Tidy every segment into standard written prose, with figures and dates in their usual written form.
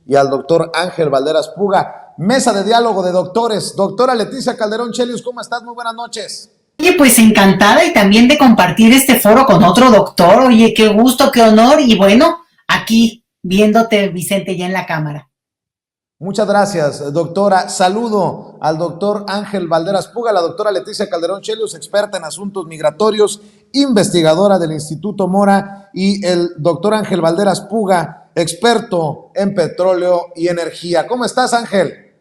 y al doctor Ángel Valderas Puga. Mesa de diálogo de doctores. Doctora Leticia Calderón Chelius, ¿cómo estás? Muy buenas noches. Oye, pues encantada y también de compartir este foro con otro doctor. Oye, qué gusto, qué honor. Y bueno, aquí viéndote, Vicente, ya en la cámara. Muchas gracias, doctora. Saludo al doctor Ángel Valderas Puga, la doctora Leticia Calderón Chelius, experta en asuntos migratorios, investigadora del Instituto Mora, y el doctor Ángel Valderas Puga, experto en petróleo y energía. ¿Cómo estás, Ángel?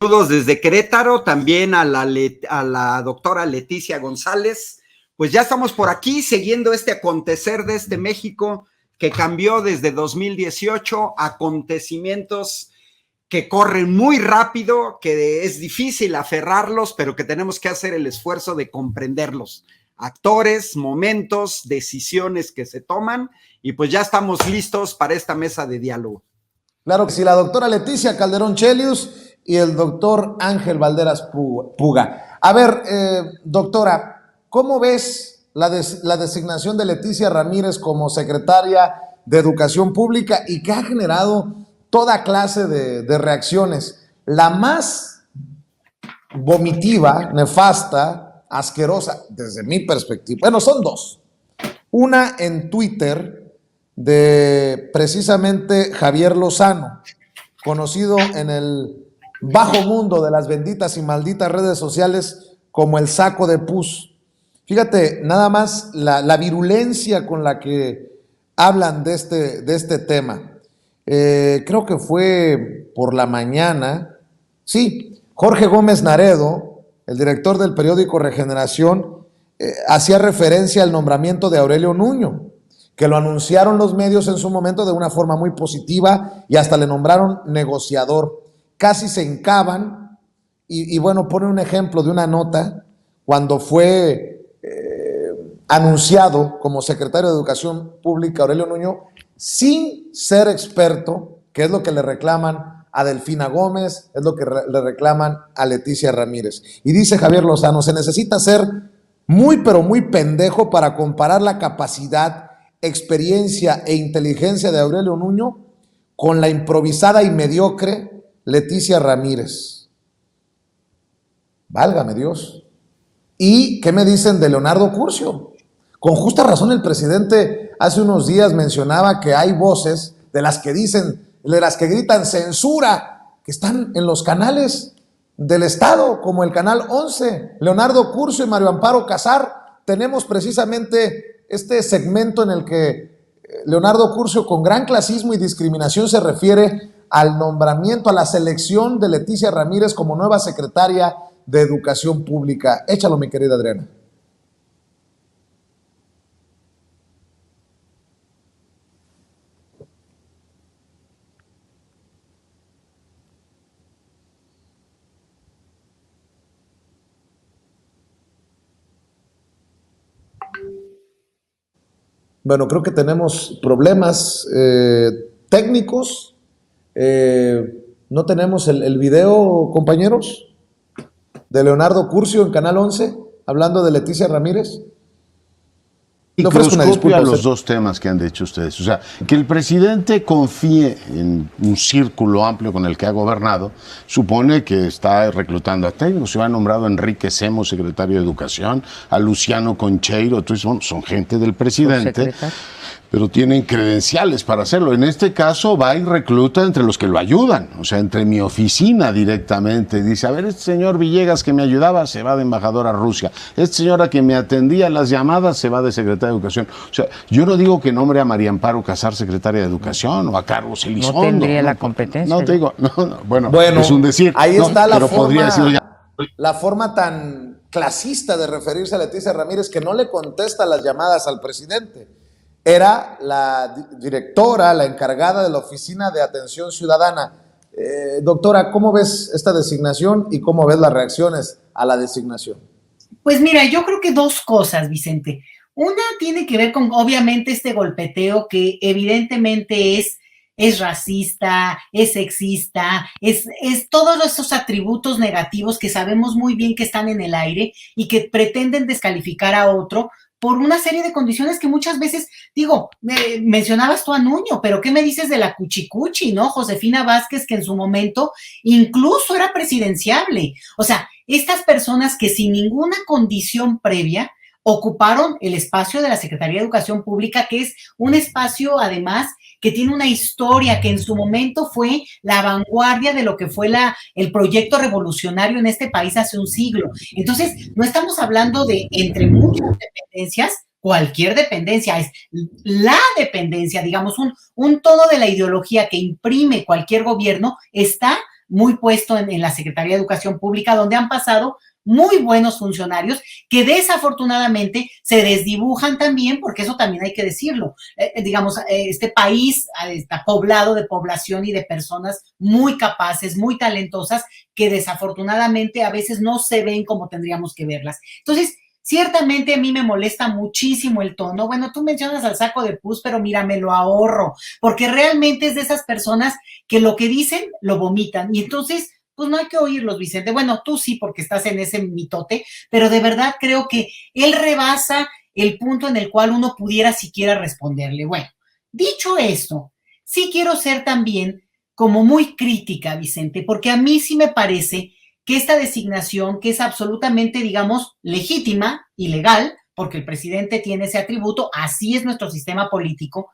Saludos desde Querétaro, también a la doctora Leticia González. Pues ya estamos por aquí siguiendo este acontecer de este México que cambió desde 2018, acontecimientos que corren muy rápido, que es difícil aferrarlos, pero que tenemos que hacer el esfuerzo de comprenderlos. Actores, momentos, decisiones que se toman, y pues ya estamos listos para esta mesa de diálogo. Claro que sí, la doctora Leticia Calderón Chelius y el doctor Ángel Valderas Puga. A ver, doctora, ¿cómo ves la designación de Leticia Ramírez como secretaria de Educación Pública y que ha generado toda clase de reacciones? La más vomitiva, nefasta, asquerosa, desde mi perspectiva, bueno, son dos. Una en Twitter de precisamente Javier Lozano, conocido en el bajo mundo de las benditas y malditas redes sociales como el saco de pus. Fíjate, nada más la virulencia con la que hablan de este tema. Creo que fue por la mañana. Sí, Jorge Gómez Naredo, el director del periódico Regeneración, hacía referencia al nombramiento de Aurelio Nuño, que lo anunciaron los medios en su momento de una forma muy positiva y hasta le nombraron negociador. Casi se hincaban y bueno, pone un ejemplo de una nota cuando fue anunciado como secretario de Educación Pública Aurelio Nuño, sin ser experto, que es lo que le reclaman a Delfina Gómez, es lo que le reclaman a Leticia Ramírez. Y dice Javier Lozano, se necesita ser muy pero muy pendejo para comparar la capacidad, experiencia e inteligencia de Aurelio Nuño con la improvisada y mediocre Leticia Ramírez. Válgame Dios. ¿Y qué me dicen de Leonardo Curcio? Con justa razón el presidente hace unos días mencionaba que hay voces de las que dicen, de las que gritan censura, que están en los canales del Estado, como el Canal 11, Leonardo Curcio y Mario Amparo Casar. Tenemos precisamente este segmento en el que Leonardo Curcio, con gran clasismo y discriminación, se refiere al nombramiento, a la selección de Leticia Ramírez como nueva secretaria de Educación Pública. Échalo, mi querida Adriana. Bueno, creo que tenemos problemas técnicos. ¿No tenemos el video, compañeros? De Leonardo Curcio en Canal 11, hablando de Leticia Ramírez. Y cruzcopia los dos temas que han dicho ustedes. O sea, que el presidente confíe en un círculo amplio con el que ha gobernado, supone que está reclutando a técnicos. Se ha nombrado a Enrique Semos, secretario de Educación, a Luciano Concheiro. Entonces, bueno, son gente del presidente, pero tienen credenciales para hacerlo. En este caso va y recluta entre los que lo ayudan, o sea, entre mi oficina directamente. Dice, a ver, este señor Villegas que me ayudaba se va de embajador a Rusia. Esta señora que me atendía las llamadas se va de secretaria de Educación. O sea, yo no digo que nombre a María Amparo Casar secretaria de Educación o a Carlos Elizondo. No tendría la competencia. No te digo, bueno, es un decir. Ahí está la forma tan clasista de referirse a Leticia Ramírez, que no le contesta las llamadas al presidente. Era la directora, la encargada de la Oficina de Atención Ciudadana. Doctora, ¿cómo ves esta designación y cómo ves las reacciones a la designación? Pues mira, yo creo que dos cosas, Vicente. Una tiene que ver con, obviamente, este golpeteo que evidentemente es racista, es sexista, es todos esos atributos negativos que sabemos muy bien que están en el aire y que pretenden descalificar a otro por una serie de condiciones que muchas veces, digo, mencionabas tú a Nuño, pero ¿qué me dices de la cuchicuchi, no? Josefina Vázquez, que en su momento incluso era presidenciable. O sea, estas personas que sin ninguna condición previa ocuparon el espacio de la Secretaría de Educación Pública, que es un espacio, además, que tiene una historia, que en su momento fue la vanguardia de lo que fue el proyecto revolucionario en este país hace un siglo. Entonces, no estamos hablando de, entre muchas dependencias, cualquier dependencia, es la dependencia, digamos, un todo de la ideología que imprime cualquier gobierno está muy puesto en la Secretaría de Educación Pública, donde han pasado muy buenos funcionarios que desafortunadamente se desdibujan también, porque eso también hay que decirlo. Digamos, este país está poblado de población y de personas muy capaces, muy talentosas, que desafortunadamente a veces no se ven como tendríamos que verlas. Entonces, ciertamente a mí me molesta muchísimo el tono. Bueno, tú mencionas al saco de pus, pero mira, me lo ahorro, porque realmente es de esas personas que lo que dicen lo vomitan. Y entonces, pues no hay que oírlos, Vicente. Bueno, tú sí, porque estás en ese mitote, pero de verdad creo que él rebasa el punto en el cual uno pudiera siquiera responderle. Bueno, dicho esto, sí quiero ser también como muy crítica, Vicente, porque a mí sí me parece que esta designación, que es absolutamente, digamos, legítima y legal, porque el presidente tiene ese atributo, así es nuestro sistema político,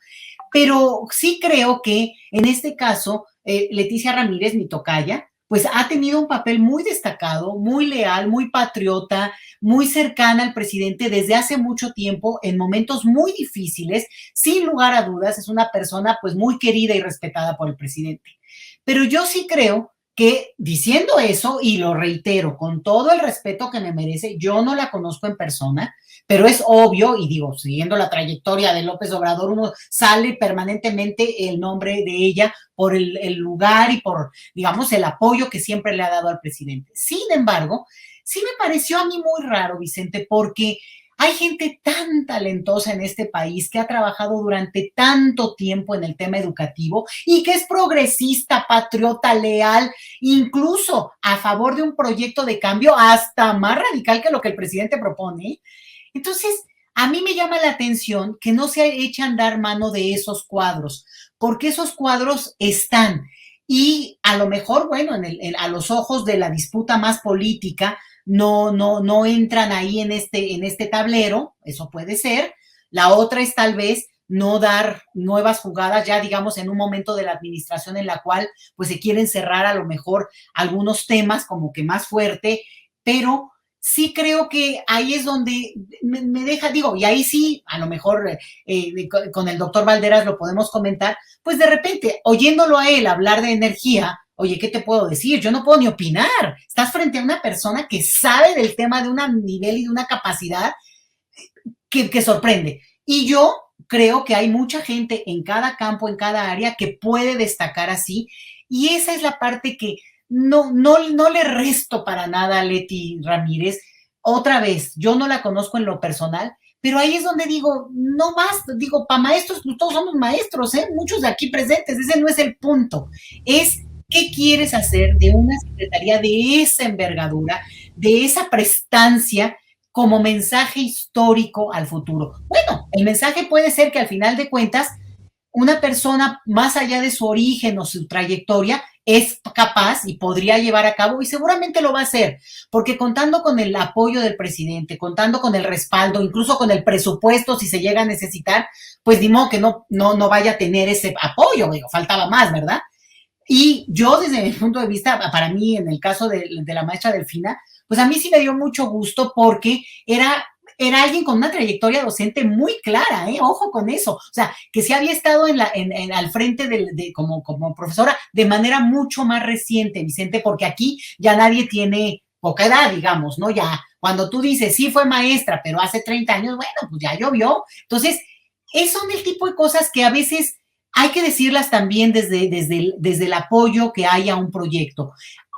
pero sí creo que en este caso, Leticia Ramírez, mi tocaya, pues ha tenido un papel muy destacado, muy leal, muy patriota, muy cercana al presidente desde hace mucho tiempo, en momentos muy difíciles, sin lugar a dudas, es una persona pues muy querida y respetada por el presidente. Pero yo sí creo que diciendo eso, y lo reitero con todo el respeto que me merece, yo no la conozco en persona, pero es obvio, y digo, siguiendo la trayectoria de López Obrador, uno sale permanentemente el nombre de ella por el lugar y por, digamos, el apoyo que siempre le ha dado al presidente. Sin embargo, sí me pareció a mí muy raro, Vicente, porque hay gente tan talentosa en este país que ha trabajado durante tanto tiempo en el tema educativo y que es progresista, patriota, leal, incluso a favor de un proyecto de cambio hasta más radical que lo que el presidente propone. Entonces, a mí me llama la atención que no se eche a andar mano de esos cuadros, porque esos cuadros están y a lo mejor, bueno, a los ojos de la disputa más política, no entran ahí en este tablero, eso puede ser. La otra es tal vez no dar nuevas jugadas ya, digamos, en un momento de la administración en la cual pues se quieren cerrar a lo mejor algunos temas como que más fuerte, pero sí creo que ahí es donde me deja, digo, y ahí sí, a lo mejor con el doctor Valderas lo podemos comentar, pues de repente, oyéndolo a él hablar de energía, oye, ¿qué te puedo decir? Yo no puedo ni opinar. Estás frente a una persona que sabe del tema de un nivel y de una capacidad que sorprende. Y yo creo que hay mucha gente en cada campo, en cada área, que puede destacar así. Y esa es la parte que no le resto para nada a Leti Ramírez. Otra vez, yo no la conozco en lo personal, pero ahí es donde digo, no más, digo, para maestros, pues todos somos maestros, muchos de aquí presentes, ese no es el punto. Es ¿qué quieres hacer de una secretaría de esa envergadura, de esa prestancia como mensaje histórico al futuro? Bueno, el mensaje puede ser que al final de cuentas, una persona, más allá de su origen o su trayectoria, es capaz y podría llevar a cabo, y seguramente lo va a hacer, porque contando con el apoyo del presidente, contando con el respaldo, incluso con el presupuesto, si se llega a necesitar, pues ni modo que no vaya a tener ese apoyo, digo, faltaba más, ¿verdad? Y yo, desde mi punto de vista, para mí, en el caso de la maestra Delfina, pues a mí sí me dio mucho gusto porque era alguien con una trayectoria docente muy clara, ojo con eso. O sea, que sí había estado al frente como profesora de manera mucho más reciente, Vicente, porque aquí ya nadie tiene poca edad, digamos, ¿no? Ya, cuando tú dices, sí fue maestra, pero hace 30 años, bueno, pues ya llovió. Entonces, son el tipo de cosas que a veces hay que decirlas también desde el apoyo que hay a un proyecto.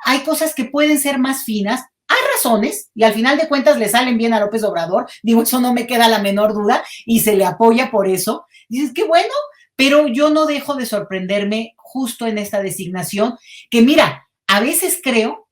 Hay cosas que pueden ser más finas, hay razones, y al final de cuentas le salen bien a López Obrador, digo, eso no me queda la menor duda, y se le apoya por eso. Dices, qué bueno, pero yo no dejo de sorprenderme justo en esta designación, que mira, a veces creo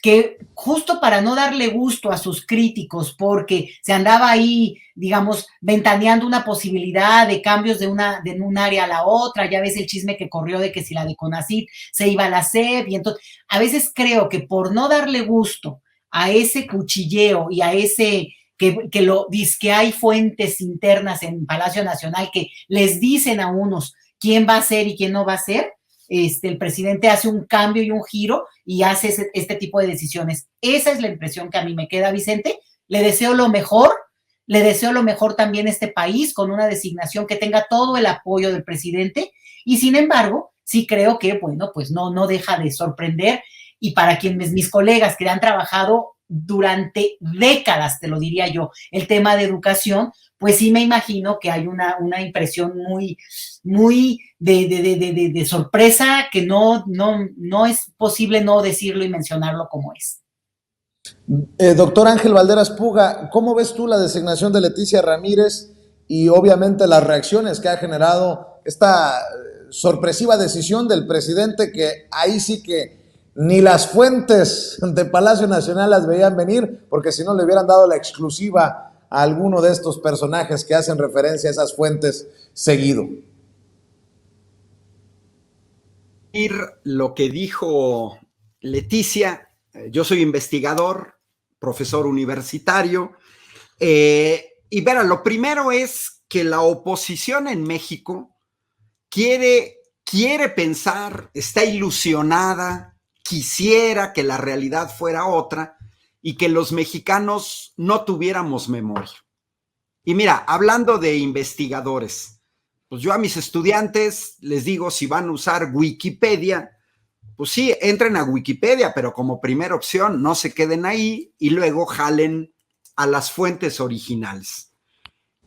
que justo para no darle gusto a sus críticos, porque se andaba ahí, digamos, ventaneando una posibilidad de cambios de un área a la otra, ya ves el chisme que corrió de que si la de CONACYT se iba a la SEP, y entonces, a veces creo que por no darle gusto a ese cuchilleo y a ese, que hay fuentes internas en Palacio Nacional que les dicen a unos quién va a ser y quién no va a ser, el presidente hace un cambio y un giro y hace este tipo de decisiones. Esa es la impresión que a mí me queda, Vicente. Le deseo lo mejor también a este país con una designación que tenga todo el apoyo del presidente y sin embargo, sí creo que, bueno, pues no deja de sorprender y para quienes mis colegas que han trabajado durante décadas, te lo diría yo, el tema de educación, pues sí me imagino que hay una impresión muy de sorpresa que no es posible no decirlo y mencionarlo como es. Doctor Ángel Valderas Puga, ¿cómo ves tú la designación de Leticia Ramírez y obviamente las reacciones que ha generado esta sorpresiva decisión del presidente, que ahí sí que ni las fuentes de Palacio Nacional las veían venir, porque si no le hubieran dado la exclusiva a alguno de estos personajes que hacen referencia a esas fuentes seguido? Lo que dijo Leticia, yo soy investigador, profesor universitario, y verá, lo primero es que la oposición en México quiere pensar, está ilusionada, quisiera que la realidad fuera otra y que los mexicanos no tuviéramos memoria. Y mira, hablando de investigadores, pues yo a mis estudiantes les digo, si van a usar Wikipedia, pues sí, entren a Wikipedia, pero como primera opción no se queden ahí y luego jalen a las fuentes originales.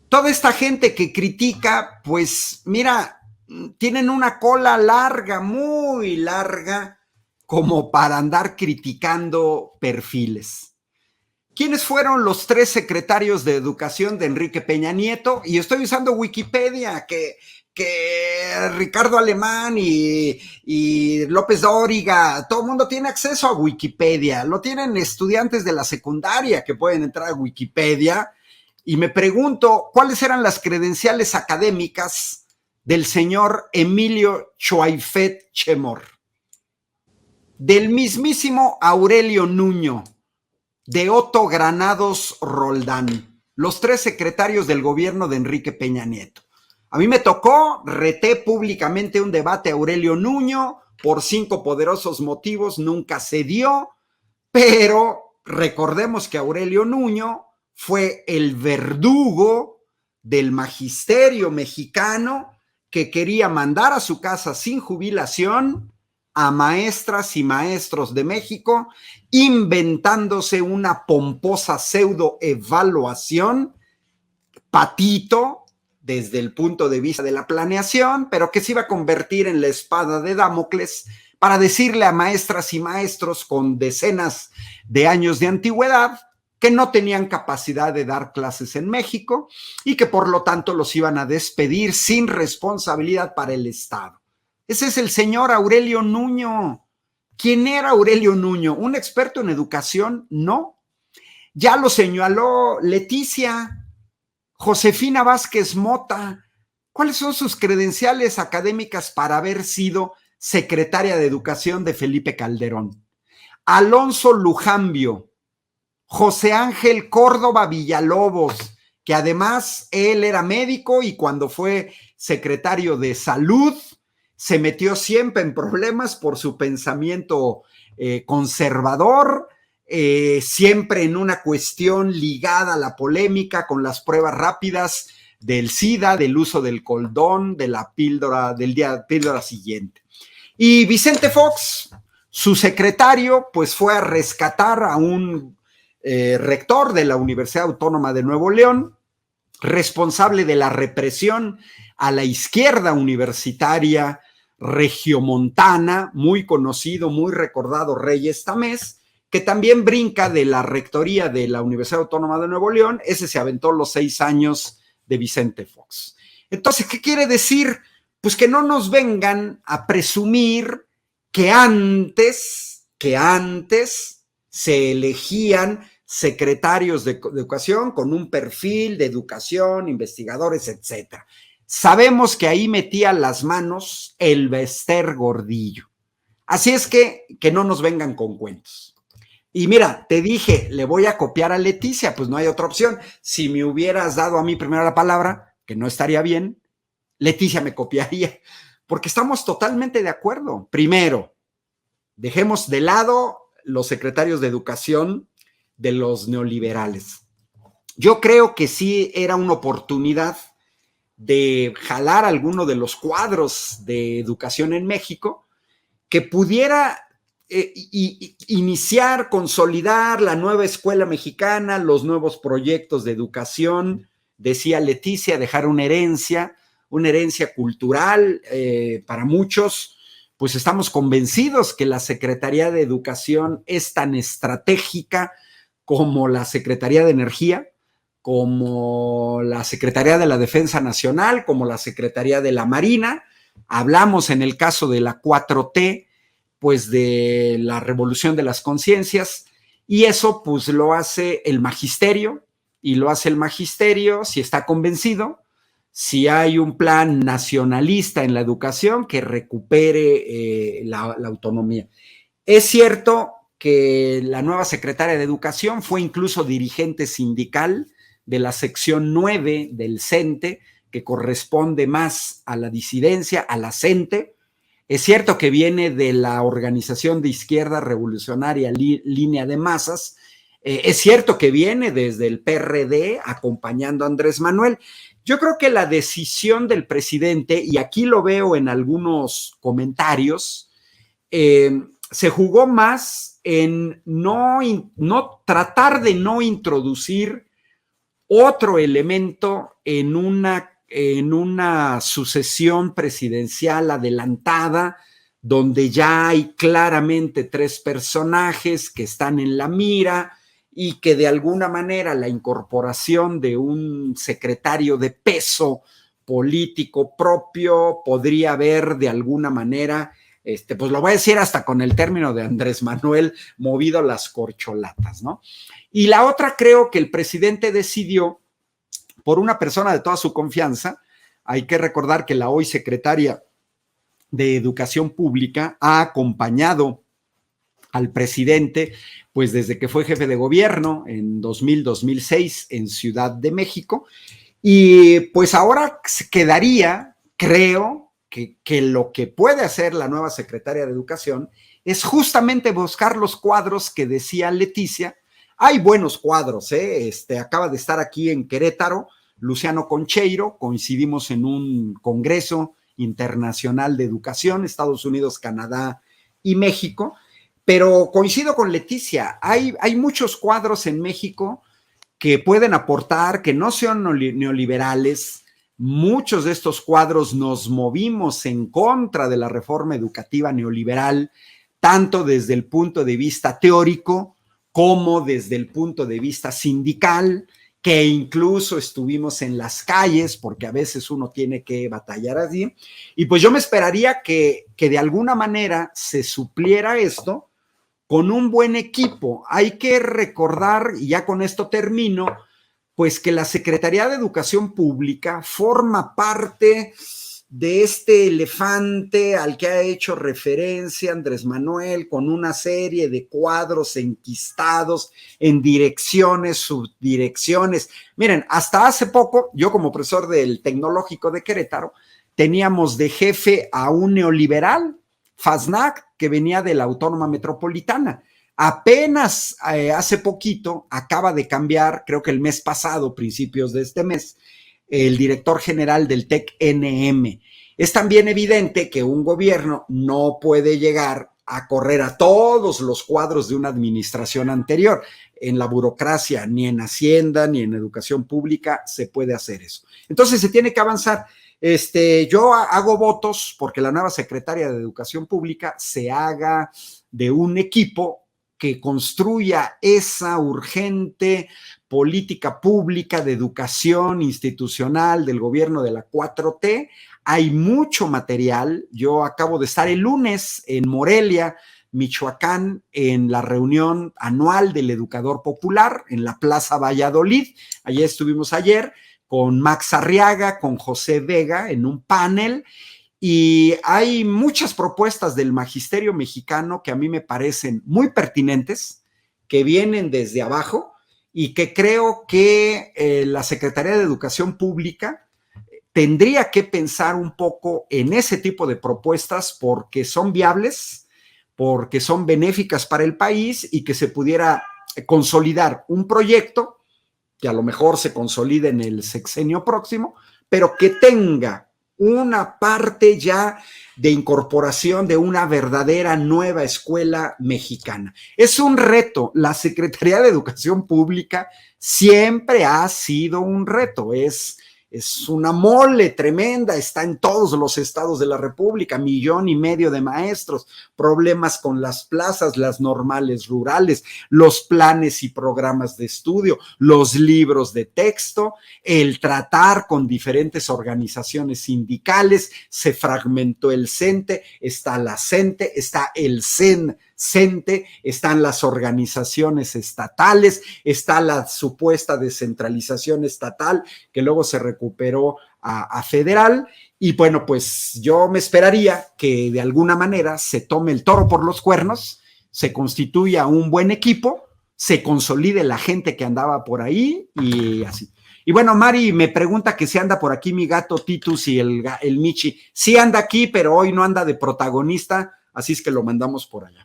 Toda esta gente que critica, pues mira, tienen una cola larga, muy larga, como para andar criticando perfiles. ¿Quiénes fueron los 3 secretarios de Educación de Enrique Peña Nieto? Y estoy usando Wikipedia, que Ricardo Alemán y López Dóriga, todo el mundo tiene acceso a Wikipedia, lo tienen estudiantes de la secundaria que pueden entrar a Wikipedia, y me pregunto, ¿cuáles eran las credenciales académicas del señor Emilio Choaifet Chemor? Del mismísimo Aurelio Nuño, de Otto Granados Roldán, los 3 secretarios del gobierno de Enrique Peña Nieto. A mí me tocó, reté públicamente un debate a Aurelio Nuño, por 5 poderosos motivos nunca se dio, pero recordemos que Aurelio Nuño fue el verdugo del magisterio mexicano que quería mandar a su casa sin jubilación a maestras y maestros de México, inventándose una pomposa pseudoevaluación, patito, desde el punto de vista de la planeación, pero que se iba a convertir en la espada de Damocles para decirle a maestras y maestros con decenas de años de antigüedad que no tenían capacidad de dar clases en México y que por lo tanto los iban a despedir sin responsabilidad para el Estado. Ese es el señor Aurelio Nuño. ¿Quién era Aurelio Nuño? ¿Un experto en educación? No. Ya lo señaló Leticia. Josefina Vázquez Mota. ¿Cuáles son sus credenciales académicas para haber sido secretaria de Educación de Felipe Calderón? Alonso Lujambio, José Ángel Córdoba Villalobos, que además él era médico y cuando fue secretario de Salud se metió siempre en problemas por su pensamiento conservador, siempre en una cuestión ligada a la polémica con las pruebas rápidas del SIDA, del uso del condón, de la píldora, píldora siguiente. Y Vicente Fox, su secretario, pues fue a rescatar a un rector de la Universidad Autónoma de Nuevo León, responsable de la represión a la izquierda universitaria regiomontana, muy conocido, muy recordado, Reyes Tamés, que también brinca de la rectoría de la Universidad Autónoma de Nuevo León. Ese se aventó los 6 años de Vicente Fox. Entonces, ¿qué quiere decir? Pues que no nos vengan a presumir que antes Se elegían secretarios de educación con un perfil de educación, investigadores, etcétera. Sabemos que ahí metía las manos el Bester Gordillo. Así es que no nos vengan con cuentos. Y mira, te dije, le voy a copiar a Leticia, pues no hay otra opción. Si me hubieras dado a mí primero la palabra, que no estaría bien, Leticia me copiaría, porque estamos totalmente de acuerdo. Primero, dejemos de lado los secretarios de educación de los neoliberales. Yo creo que sí era una oportunidad de jalar alguno de los cuadros de educación en México que pudiera iniciar, consolidar la nueva escuela mexicana, los nuevos proyectos de educación, decía Leticia, dejar una herencia cultural para muchos. Pues estamos convencidos que la Secretaría de Educación es tan estratégica como la Secretaría de Energía, como la Secretaría de la Defensa Nacional, como la Secretaría de la Marina. Hablamos en el caso de la 4T, pues de la revolución de las conciencias, y eso pues lo hace el magisterio, y lo hace el magisterio si está convencido, si hay un plan nacionalista en la educación que recupere la autonomía. Es cierto que la nueva secretaria de Educación fue incluso dirigente sindical de la sección 9 del CENTE, que corresponde más a la disidencia, a la CENTE. Es cierto que viene de la organización de izquierda revolucionaria Línea de Masas. Es cierto que viene desde el PRD acompañando a Andrés Manuel. Yo creo que la decisión del presidente, y aquí lo veo en algunos comentarios, se jugó más en no tratar de no introducir otro elemento en una sucesión presidencial adelantada, donde ya hay claramente 3 personajes que están en la mira y que de alguna manera la incorporación de un secretario de peso político propio podría haber de alguna manera, pues lo voy a decir hasta con el término de Andrés Manuel, movido las corcholatas, ¿no? Y la otra, creo que el presidente decidió, por una persona de toda su confianza. Hay que recordar que la hoy secretaria de Educación Pública ha acompañado al presidente, pues desde que fue jefe de gobierno en 2000-2006 en Ciudad de México, y pues ahora quedaría, creo, que lo que puede hacer la nueva secretaria de Educación es justamente buscar los cuadros que decía Leticia. Hay buenos cuadros, acaba de estar aquí en Querétaro Luciano Concheiro, coincidimos en un congreso internacional de educación, Estados Unidos, Canadá y México, pero coincido con Leticia, hay muchos cuadros en México que pueden aportar, que no sean neoliberales. Muchos de estos cuadros nos movimos en contra de la reforma educativa neoliberal, tanto desde el punto de vista teórico como desde el punto de vista sindical, que incluso estuvimos en las calles, porque a veces uno tiene que batallar así, y pues yo me esperaría que de alguna manera se supliera esto con un buen equipo. Hay que recordar, y ya con esto termino, pues que la Secretaría de Educación Pública forma parte de este elefante al que ha hecho referencia Andrés Manuel, con una serie de cuadros enquistados en direcciones, subdirecciones. Miren, hasta hace poco, yo como profesor del Tecnológico de Querétaro, teníamos de jefe a un neoliberal, Fasnacht, que venía de la Autónoma Metropolitana. Apenas hace poquito acaba de cambiar, creo que el mes pasado, principios de este mes, el director general del TEC-NM. Es también evidente que un gobierno no puede llegar a correr a todos los cuadros de una administración anterior. En la burocracia, ni en Hacienda, ni en educación pública se puede hacer eso. Entonces se tiene que avanzar. Yo hago votos porque la nueva secretaria de Educación Pública se haga de un equipo que construya esa urgente política pública de educación institucional del gobierno de la 4T. Hay mucho material. Yo acabo de estar el lunes en Morelia Michoacán, en la reunión anual del Educador Popular en la Plaza Valladolid. Allí estuvimos ayer con Max Arriaga, con José Vega en un panel, y hay muchas propuestas del magisterio mexicano que a mí me parecen muy pertinentes, que vienen desde abajo y que creo que la Secretaría de Educación Pública tendría que pensar un poco en ese tipo de propuestas porque son viables, porque son benéficas para el país y que se pudiera consolidar un proyecto que a lo mejor se consolide en el sexenio próximo, pero que tenga una parte ya de incorporación de una verdadera nueva escuela mexicana. Es un reto. La Secretaría de Educación Pública siempre ha sido un reto. Es una mole tremenda, está en todos los estados de la República, 1,5 millones de maestros, problemas con las plazas, las normales rurales, los planes y programas de estudio, los libros de texto, el tratar con diferentes organizaciones sindicales, se fragmentó el CENTE, está la CENTE, está el CENTE, están las organizaciones estatales, está la supuesta descentralización estatal que luego se recuperó a federal, y bueno, pues yo me esperaría que de alguna manera se tome el toro por los cuernos, se constituya un buen equipo, se consolide la gente que andaba por ahí y así. Y bueno, Mari me pregunta que si anda por aquí mi gato Titus y el Michi. Sí anda aquí, pero hoy no anda de protagonista, así es que lo mandamos por allá.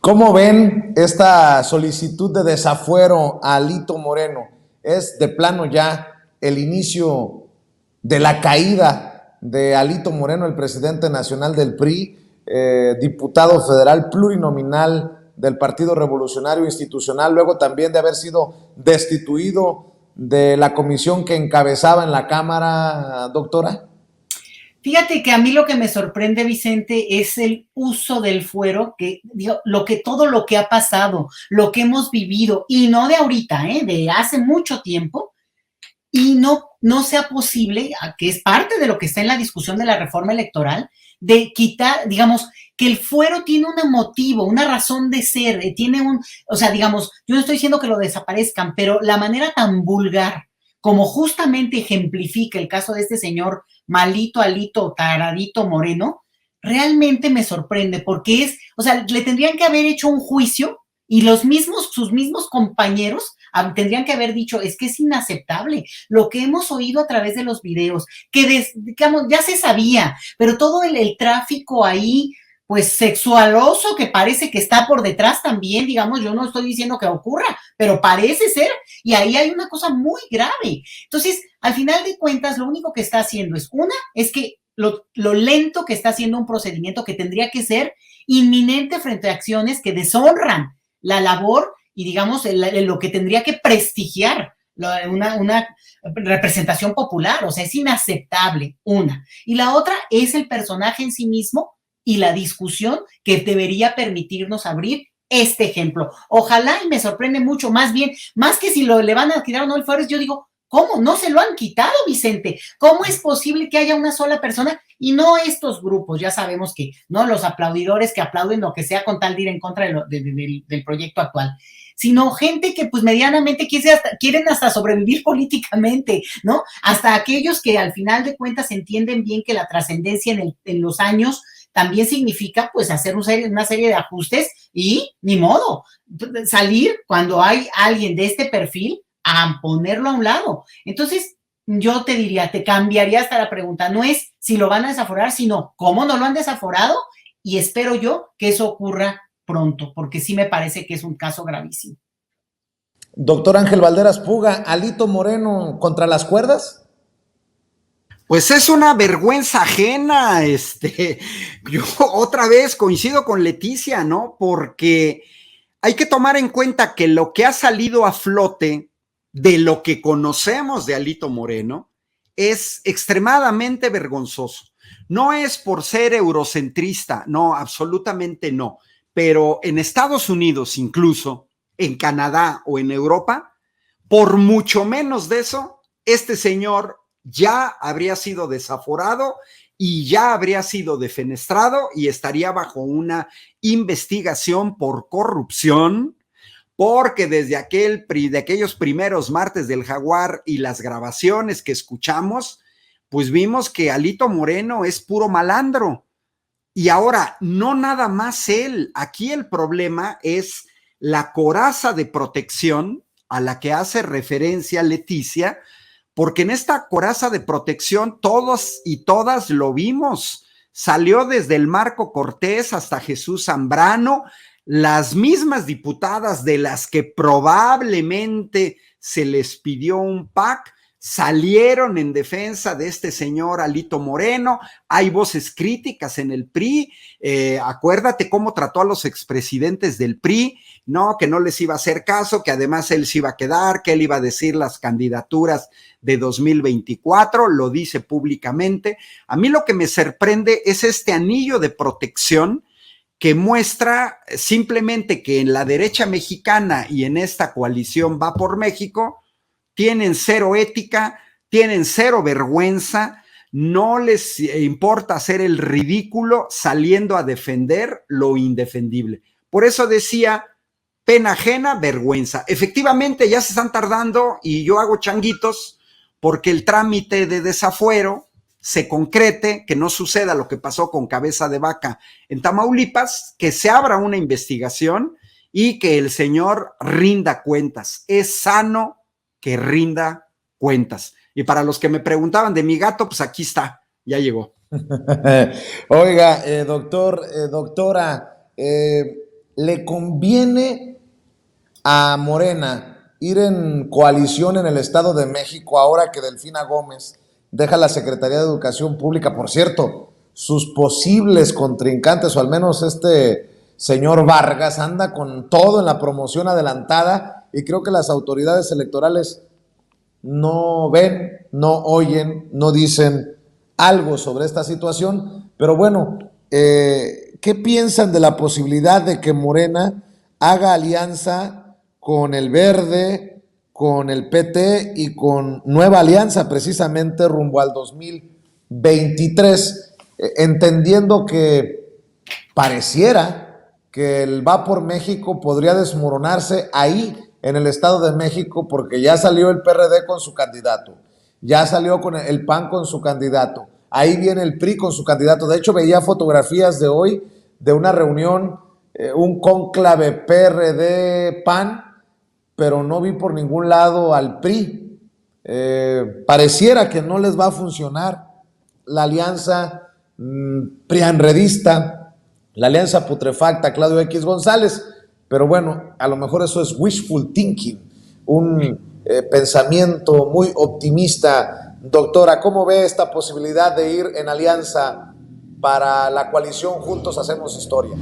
¿Cómo ven esta solicitud de desafuero a Alito Moreno? ¿Es de plano ya el inicio de la caída de Alito Moreno, el presidente nacional del PRI, diputado federal plurinominal del Partido Revolucionario Institucional, luego también de haber sido destituido de la comisión que encabezaba en la Cámara, doctora? Fíjate que a mí lo que me sorprende, Vicente, es el uso del fuero, que digo, todo lo que ha pasado, lo que hemos vivido, y no de ahorita, de hace mucho tiempo, y no sea posible, que es parte de lo que está en la discusión de la reforma electoral, de quitar, digamos, que el fuero tiene un motivo, una razón de ser, o sea, digamos, yo no estoy diciendo que lo desaparezcan, pero la manera tan vulgar, como justamente ejemplifica el caso de este señor malito, alito, taradito Moreno, realmente me sorprende, porque o sea, le tendrían que haber hecho un juicio y sus mismos compañeros tendrían que haber dicho, es que es inaceptable lo que hemos oído a través de los videos, que digamos, ya se sabía, pero todo el tráfico ahí, pues sexualoso que parece que está por detrás también, digamos, yo no estoy diciendo que ocurra, pero parece ser, y ahí hay una cosa muy grave. Entonces, al final de cuentas, lo único que está haciendo es que lo lento que está haciendo un procedimiento que tendría que ser inminente frente a acciones que deshonran la labor y, digamos, lo que tendría que prestigiar una representación popular. O sea, es inaceptable, una. Y la otra es el personaje en sí mismo y la discusión que debería permitirnos abrir este ejemplo. Ojalá, y me sorprende mucho, más que si le van a quitar o no el fuero, yo digo, ¿cómo? No se lo han quitado, Vicente. ¿Cómo es posible que haya una sola persona y no estos grupos? Ya sabemos que, ¿no? Los aplaudidores que aplauden lo que sea con tal de ir en contra del proyecto actual, sino gente que pues medianamente quieren hasta sobrevivir políticamente, ¿no? Hasta aquellos que al final de cuentas entienden bien que la trascendencia en los años también significa pues hacer una serie de ajustes y ni modo, salir cuando hay alguien de este perfil a ponerlo a un lado. Entonces, yo te diría, te cambiaría hasta la pregunta, no es si lo van a desaforar, sino cómo no lo han desaforado, y espero yo que eso ocurra pronto, porque sí me parece que es un caso gravísimo. Doctor Ángel Valderas Puga, ¿Alito Moreno contra las cuerdas? Pues es una vergüenza ajena, yo otra vez coincido con Leticia, ¿no? Porque hay que tomar en cuenta que lo que ha salido a flote de lo que conocemos de Alito Moreno es extremadamente vergonzoso. No es por ser eurocentrista, no, absolutamente no, pero en Estados Unidos, incluso en Canadá o en Europa, por mucho menos de eso, este señor ya habría sido desaforado y ya habría sido defenestrado y estaría bajo una investigación por corrupción, porque desde de aquellos primeros martes del Jaguar y las grabaciones que escuchamos, pues vimos que Alito Moreno es puro malandro. Y ahora, no nada más él, aquí el problema es la coraza de protección a la que hace referencia Leticia, porque en esta coraza de protección todos y todas lo vimos. Salió desde el Marco Cortés hasta Jesús Zambrano, las mismas diputadas de las que probablemente se les pidió un PAC, salieron en defensa de este señor Alito Moreno. Hay voces críticas en el PRI, acuérdate cómo trató a los expresidentes del PRI, no, que no les iba a hacer caso, que además él se iba a quedar, que él iba a decir las candidaturas de 2024, lo dice públicamente. A mí lo que me sorprende es este anillo de protección que muestra simplemente que en la derecha mexicana y en esta coalición Va por México tienen cero ética, tienen cero vergüenza, no les importa hacer el ridículo saliendo a defender lo indefendible. Por eso decía, pena ajena, vergüenza. Efectivamente, ya se están tardando y yo hago changuitos porque el trámite de desafuero se concrete, que no suceda lo que pasó con Cabeza de Vaca en Tamaulipas, que se abra una investigación y que el señor rinda cuentas. Es sano que rinda cuentas. Y para los que me preguntaban de mi gato, pues aquí está, ya llegó. Oiga, doctora, ¿le conviene a Morena ir en coalición en el Estado de México ahora que Delfina Gómez deja la Secretaría de Educación Pública? Por cierto, sus posibles contrincantes, o al menos este señor Vargas, anda con todo en la promoción adelantada, y creo que las autoridades electorales no ven, no oyen, no dicen algo sobre esta situación. Pero bueno, ¿qué piensan de la posibilidad de que Morena haga alianza con el Verde, con el PT y con Nueva Alianza precisamente rumbo al 2023, entendiendo que pareciera que el Va por México podría desmoronarse ahí en el Estado de México, porque ya salió el PRD con su candidato, ya salió con el PAN con su candidato, ahí viene el PRI con su candidato. De hecho, veía fotografías de hoy de una reunión, un cónclave PRD-PAN, pero no vi por ningún lado al PRI. Pareciera que no les va a funcionar la alianza prianredista, la alianza putrefacta Claudio X González, pero bueno, a lo mejor eso es wishful thinking, un pensamiento muy optimista. Doctora, ¿cómo ve esta posibilidad de ir en alianza para la coalición Juntos Hacemos Historia?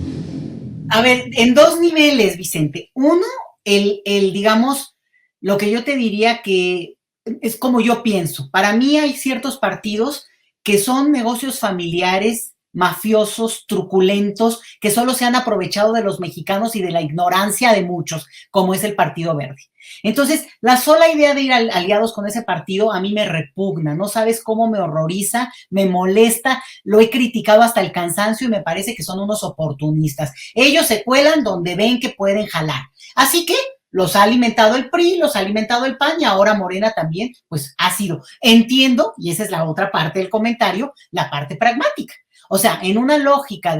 A ver, en dos niveles, Vicente. Uno, digamos, lo que yo te diría que es como yo pienso. Para mí hay ciertos partidos que son negocios familiares, mafiosos, truculentos, que solo se han aprovechado de los mexicanos y de la ignorancia de muchos, como es el Partido Verde. Entonces, la sola idea de ir aliados con ese partido a mí me repugna, no sabes cómo me horroriza, me molesta, lo he criticado hasta el cansancio y me parece que son unos oportunistas. Ellos se cuelan donde ven que pueden jalar. Así que los ha alimentado el PRI, los ha alimentado el PAN y ahora Morena también, pues ha sido. Entiendo, y esa es la otra parte del comentario, la parte pragmática. O sea, en una lógica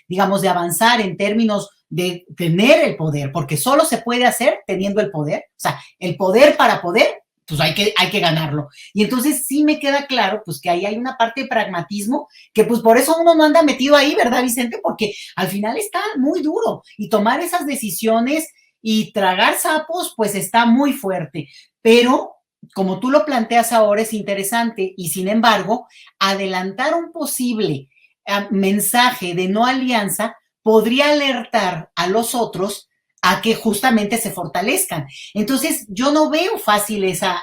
digamos, de avanzar en términos de tener el poder, porque solo se puede hacer teniendo el poder, o sea, el poder para poder, pues hay que ganarlo. Y entonces sí me queda claro, pues que ahí hay una parte de pragmatismo, que pues por eso uno no anda metido ahí, ¿verdad, Vicente? Porque al final está muy duro, y tomar esas decisiones y tragar sapos, pues está muy fuerte, pero como tú lo planteas ahora es interesante, y sin embargo, adelantar un posible mensaje de no alianza podría alertar a los otros a que justamente se fortalezcan. Entonces, yo no veo fácil esa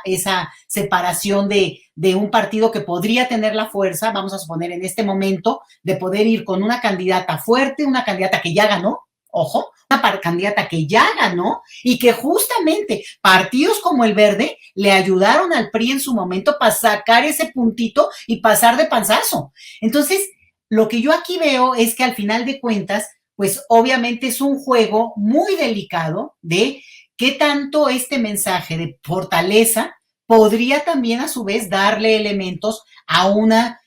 separación de un partido que podría tener la fuerza, vamos a suponer en este momento, de poder ir con una candidata fuerte, una candidata que ya ganó, ojo, una candidata que ya ganó y que justamente partidos como el Verde le ayudaron al PRI en su momento para sacar ese puntito y pasar de panzazo. Entonces, lo que yo aquí veo es que al final de cuentas, pues obviamente es un juego muy delicado de qué tanto este mensaje de fortaleza podría también a su vez darle elementos a una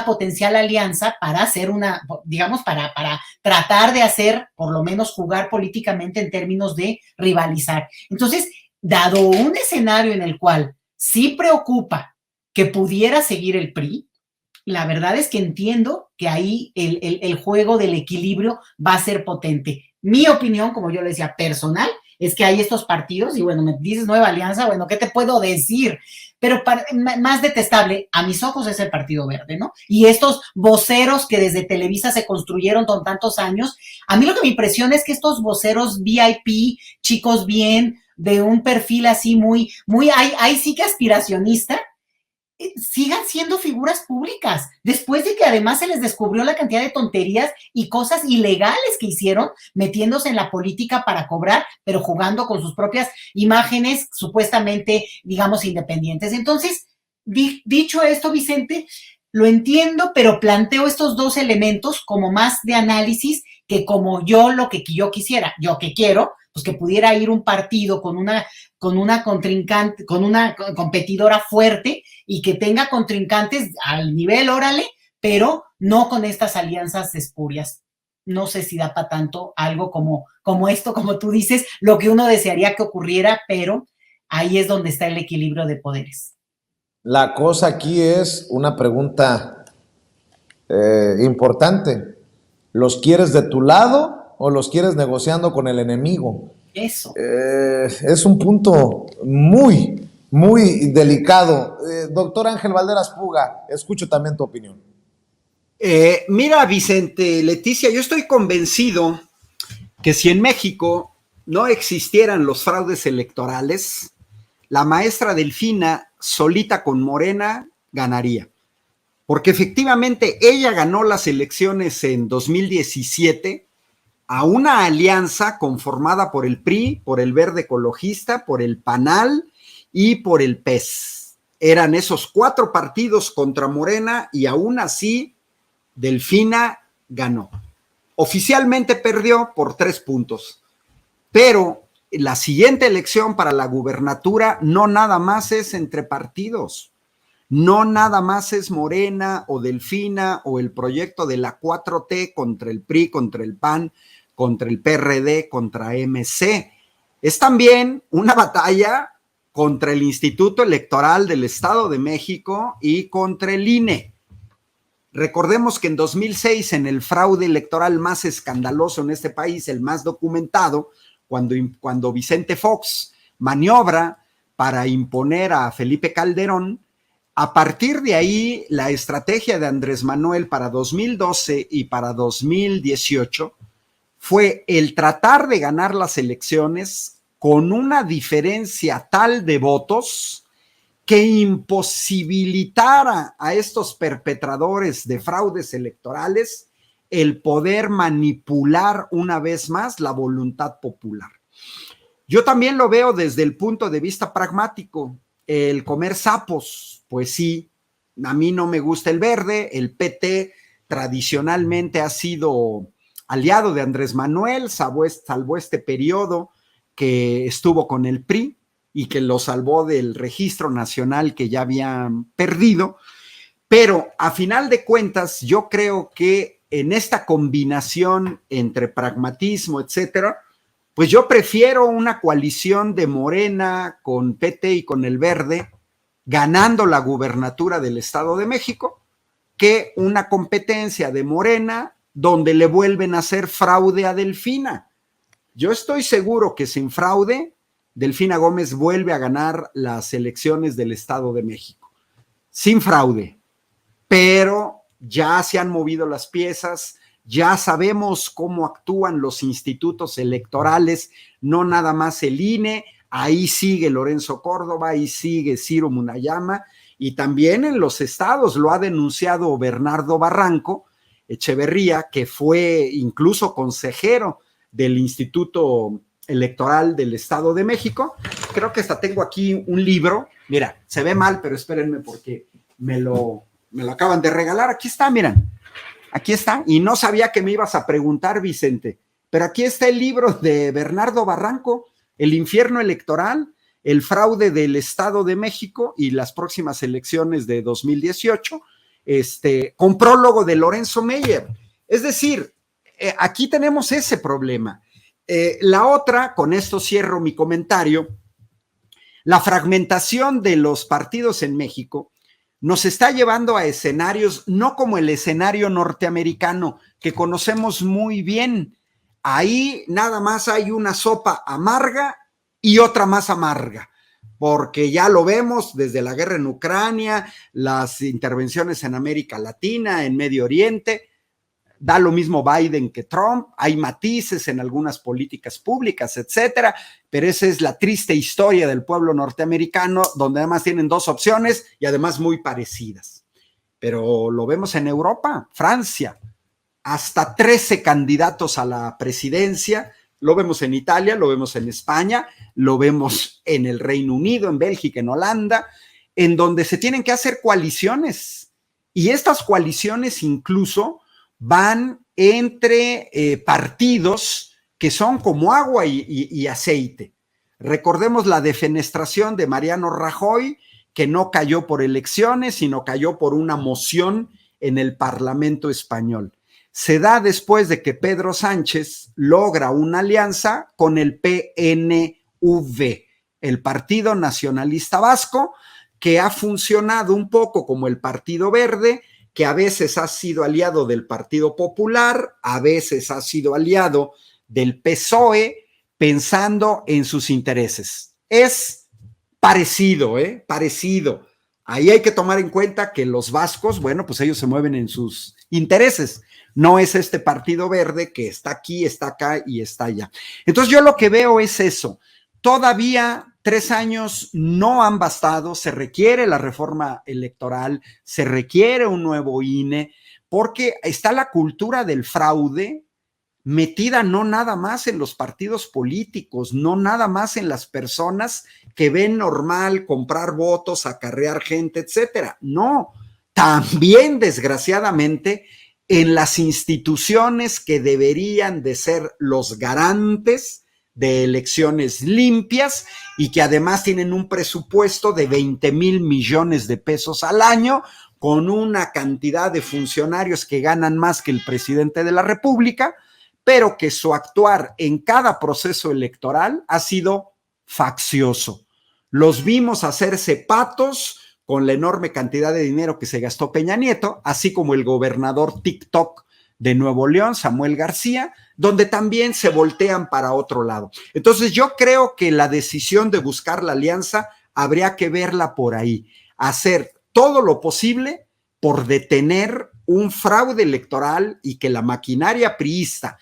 potencial alianza para hacer digamos, para tratar de hacer, por lo menos jugar políticamente en términos de rivalizar. Entonces, dado un escenario en el cual sí preocupa que pudiera seguir el PRI, la verdad es que entiendo que ahí el juego del equilibrio va a ser potente. Mi opinión, como yo le decía, personal, es que hay estos partidos, y bueno, me dices Nueva Alianza, bueno, ¿qué te puedo decir? Pero más detestable, a mis ojos, es el Partido Verde, ¿no? Y estos voceros que desde Televisa se construyeron con tantos años, a mí lo que me impresiona es que estos voceros VIP, chicos bien, de un perfil así muy, ahí sí que aspiracionista, sigan siendo figuras públicas, después de que además se les descubrió la cantidad de tonterías y cosas ilegales que hicieron metiéndose en la política para cobrar, pero jugando con sus propias imágenes supuestamente, digamos, independientes. Entonces, dicho esto, Vicente, lo entiendo, pero planteo estos dos elementos como más de análisis que como lo que yo quisiera, yo que quiero, pues que pudiera ir un partido con una contrincante, con una competidora fuerte y que tenga contrincantes al nivel, órale, pero no con estas alianzas espurias. No sé si da para tanto algo como esto, como tú dices, lo que uno desearía que ocurriera, pero ahí es donde está el equilibrio de poderes. La cosa aquí es una pregunta importante. ¿Los quieres de tu lado o los quieres negociando con el enemigo? Eso. Es un punto muy, muy delicado. Doctor Ángel Valderas Puga, escucho también tu opinión. Mira, Vicente, Leticia, yo estoy convencido que si en México no existieran los fraudes electorales, la maestra Delfina, solita con Morena, ganaría. Porque efectivamente ella ganó las elecciones en 2017 a una alianza conformada por el PRI, por el Verde Ecologista, por el PANAL y por el PES. Eran esos 4 partidos contra Morena y aún así Delfina ganó. Oficialmente perdió por 3 puntos, pero la siguiente elección para la gubernatura no nada más es entre partidos. No nada más es Morena o Delfina o el proyecto de la 4T contra el PRI, contra el PAN, contra el PRD, contra MC. Es también una batalla contra el Instituto Electoral del Estado de México y contra el INE. Recordemos que en 2006, en el fraude electoral más escandaloso en este país, el más documentado, cuando Vicente Fox maniobra para imponer a Felipe Calderón, a partir de ahí, la estrategia de Andrés Manuel para 2012 y para 2018 fue el tratar de ganar las elecciones con una diferencia tal de votos que imposibilitara a estos perpetradores de fraudes electorales el poder manipular una vez más la voluntad popular. Yo también lo veo desde el punto de vista pragmático. El comer sapos, pues sí, a mí no me gusta el Verde, el PT tradicionalmente ha sido aliado de Andrés Manuel, salvó este periodo que estuvo con el PRI y que lo salvó del registro nacional que ya habían perdido, pero a final de cuentas yo creo que en esta combinación entre pragmatismo, etcétera, pues yo prefiero una coalición de Morena con PT y con el Verde ganando la gubernatura del Estado de México que una competencia de Morena donde le vuelven a hacer fraude a Delfina. Yo estoy seguro que sin fraude, Delfina Gómez vuelve a ganar las elecciones del Estado de México. Sin fraude. Pero ya se han movido las piezas, ya sabemos cómo actúan los institutos electorales, no nada más el INE, ahí sigue Lorenzo Córdoba, ahí sigue Ciro Munayama, y también en los estados lo ha denunciado Bernardo Barranco Echeverría, que fue incluso consejero del Instituto Electoral del Estado de México. Creo que hasta tengo aquí un libro. Mira, se ve mal, pero espérenme porque me lo acaban de regalar. Aquí está, miren. Aquí está. Y no sabía que me ibas a preguntar, Vicente. Pero aquí está el libro de Bernardo Barranco, El infierno electoral, el fraude del Estado de México y las próximas elecciones de 2018, con prólogo de Lorenzo Meyer. Es decir, aquí tenemos ese problema. La otra, con esto cierro mi comentario, la fragmentación de los partidos en México nos está llevando a escenarios, no como el escenario norteamericano, que conocemos muy bien. Ahí nada más hay una sopa amarga y otra más amarga, porque ya lo vemos desde la guerra en Ucrania, las intervenciones en América Latina, en Medio Oriente. Da lo mismo Biden que Trump, hay matices en algunas políticas públicas, etcétera, pero esa es la triste historia del pueblo norteamericano, donde además tienen dos opciones y además muy parecidas. Pero lo vemos en Europa, Francia, hasta 13 candidatos a la presidencia, lo vemos en Italia, lo vemos en España, lo vemos en el Reino Unido, en Bélgica, en Holanda, en donde se tienen que hacer coaliciones, y estas coaliciones incluso van entre partidos que son como agua y aceite. Recordemos la defenestración de Mariano Rajoy, que no cayó por elecciones, sino cayó por una moción en el Parlamento español. Se da después de que Pedro Sánchez logra una alianza con el PNV, el Partido Nacionalista Vasco, que ha funcionado un poco como el Partido Verde, que a veces ha sido aliado del Partido Popular, a veces ha sido aliado del PSOE, pensando en sus intereses. Es parecido, parecido. Ahí hay que tomar en cuenta que los vascos, bueno, pues ellos se mueven en sus intereses. No es este Partido Verde que está aquí, está acá y está allá. Entonces yo lo que veo es eso. Todavía 3 años no han bastado, se requiere la reforma electoral, se requiere un nuevo INE, porque está la cultura del fraude metida no nada más en los partidos políticos, no nada más en las personas que ven normal comprar votos, acarrear gente, etcétera. No, también desgraciadamente en las instituciones que deberían de ser los garantes de elecciones limpias y que además tienen un presupuesto de 20,000 millones de pesos al año, con una cantidad de funcionarios que ganan más que el presidente de la República, pero que su actuar en cada proceso electoral ha sido faccioso. Los vimos hacerse patos con la enorme cantidad de dinero que se gastó Peña Nieto, así como el gobernador TikTok de Nuevo León, Samuel García, donde también se voltean para otro lado. Entonces yo creo que la decisión de buscar la alianza habría que verla por ahí, hacer todo lo posible por detener un fraude electoral y que la maquinaria priista,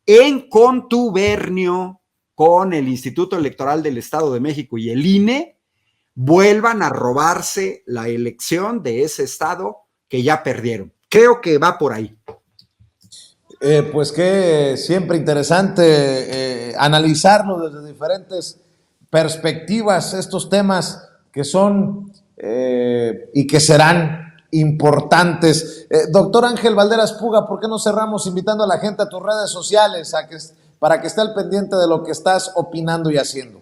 en contubernio con el Instituto Electoral del Estado de México y el INE, vuelvan a robarse la elección de ese estado que ya perdieron. Creo que va por ahí. Pues que siempre interesante analizarlo desde diferentes perspectivas, estos temas que son y que serán importantes. Doctor Ángel Valderas Puga, ¿por qué no cerramos invitando a la gente a tus redes sociales para que esté al pendiente de lo que estás opinando y haciendo?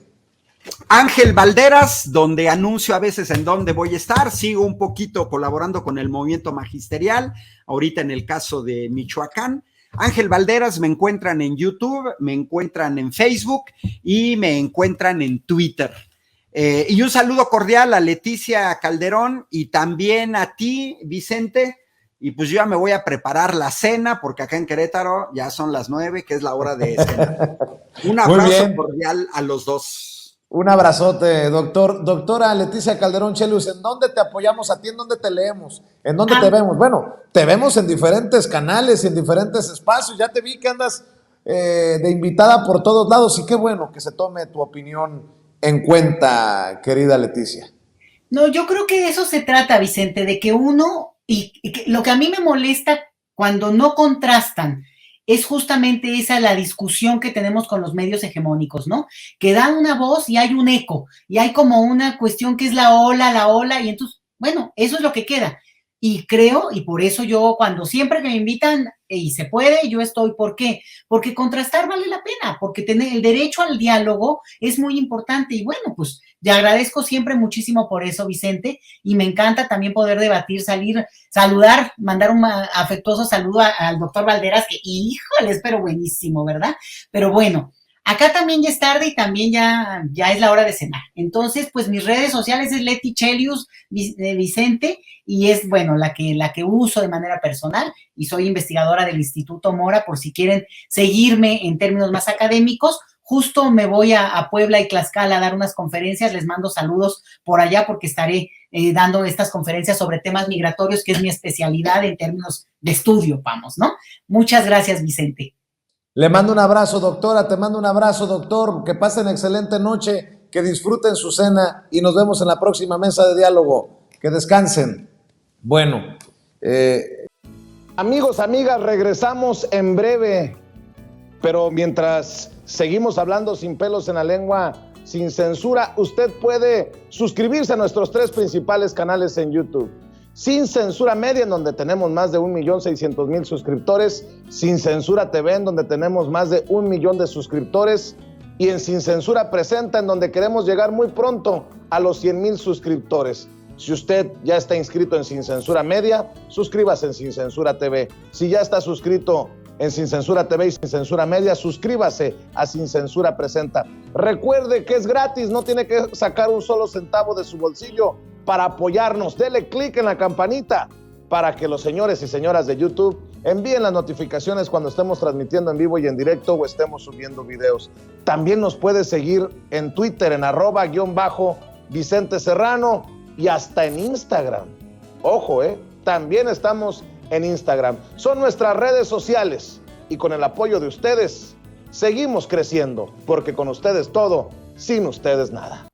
Ángel Valderas, donde anuncio a veces en dónde voy a estar, sigo un poquito colaborando con el movimiento magisterial, ahorita en el caso de Michoacán. Ángel Valderas, me encuentran en YouTube, me encuentran en Facebook y me encuentran en Twitter. Y un saludo cordial a Leticia Calderón y también a ti, Vicente. Y pues yo ya me voy a preparar la cena porque acá en Querétaro ya son las 9, que es la hora de cena. Un abrazo cordial a los dos. Un abrazote, doctora Leticia Calderón Chelius. ¿En dónde te apoyamos a ti? ¿En dónde te leemos? ¿En dónde te vemos? Bueno, te vemos en diferentes canales y en diferentes espacios. Ya te vi que andas de invitada por todos lados y qué bueno que se tome tu opinión en cuenta, querida Leticia. No, yo creo que de eso se trata, Vicente, de que uno, y que lo que a mí me molesta cuando no contrastan es justamente esa la discusión que tenemos con los medios hegemónicos, ¿no? Que dan una voz y hay un eco, y hay como una cuestión que es la ola, y entonces, bueno, eso es lo que queda. Y creo, y por eso yo cuando siempre que me invitan y se puede, yo estoy. ¿Por qué? Porque contrastar vale la pena, porque tener el derecho al diálogo es muy importante. Y bueno, pues te agradezco siempre muchísimo por eso, Vicente, y me encanta también poder debatir, salir, saludar, mandar un afectuoso saludo al doctor Valderas, que híjoles, pero buenísimo, ¿verdad? Pero bueno, acá también ya es tarde y también ya es la hora de cenar. Entonces, pues mis redes sociales es Leti Chelius Vicente, y es, bueno, la que uso de manera personal, y soy investigadora del Instituto Mora, por si quieren seguirme en términos más académicos. Justo me voy a Puebla y Tlaxcala a dar unas conferencias, les mando saludos por allá porque estaré dando estas conferencias sobre temas migratorios, que es mi especialidad en términos de estudio, vamos, ¿no? Muchas gracias, Vicente. Le mando un abrazo, doctora, te mando un abrazo, doctor, que pasen excelente noche, que disfruten su cena y nos vemos en la próxima mesa de diálogo. Que descansen. Bueno, amigos, amigas, regresamos en breve, pero mientras seguimos hablando sin pelos en la lengua, sin censura, usted puede suscribirse a nuestros 3 principales canales en YouTube. Sin Censura Media, en donde tenemos más de 1.600.000 suscriptores, Sin Censura TV, en donde tenemos más de 1 millón de suscriptores, y en Sin Censura Presenta, en donde queremos llegar muy pronto a los 100,000 suscriptores. Si usted ya está inscrito en Sin Censura Media, suscríbase en Sin Censura TV. Si ya está suscrito en Sin Censura TV y Sin Censura Media, suscríbase a Sin Censura Presenta. Recuerde que es gratis, no tiene que sacar un solo centavo de su bolsillo para apoyarnos. Dele clic en la campanita para que los señores y señoras de YouTube envíen las notificaciones cuando estemos transmitiendo en vivo y en directo o estemos subiendo videos. También nos puede seguir en Twitter en @Vicente Serrano y hasta en Instagram. Ojo, también estamos en Instagram. Son nuestras redes sociales y con el apoyo de ustedes seguimos creciendo, porque con ustedes todo, sin ustedes nada.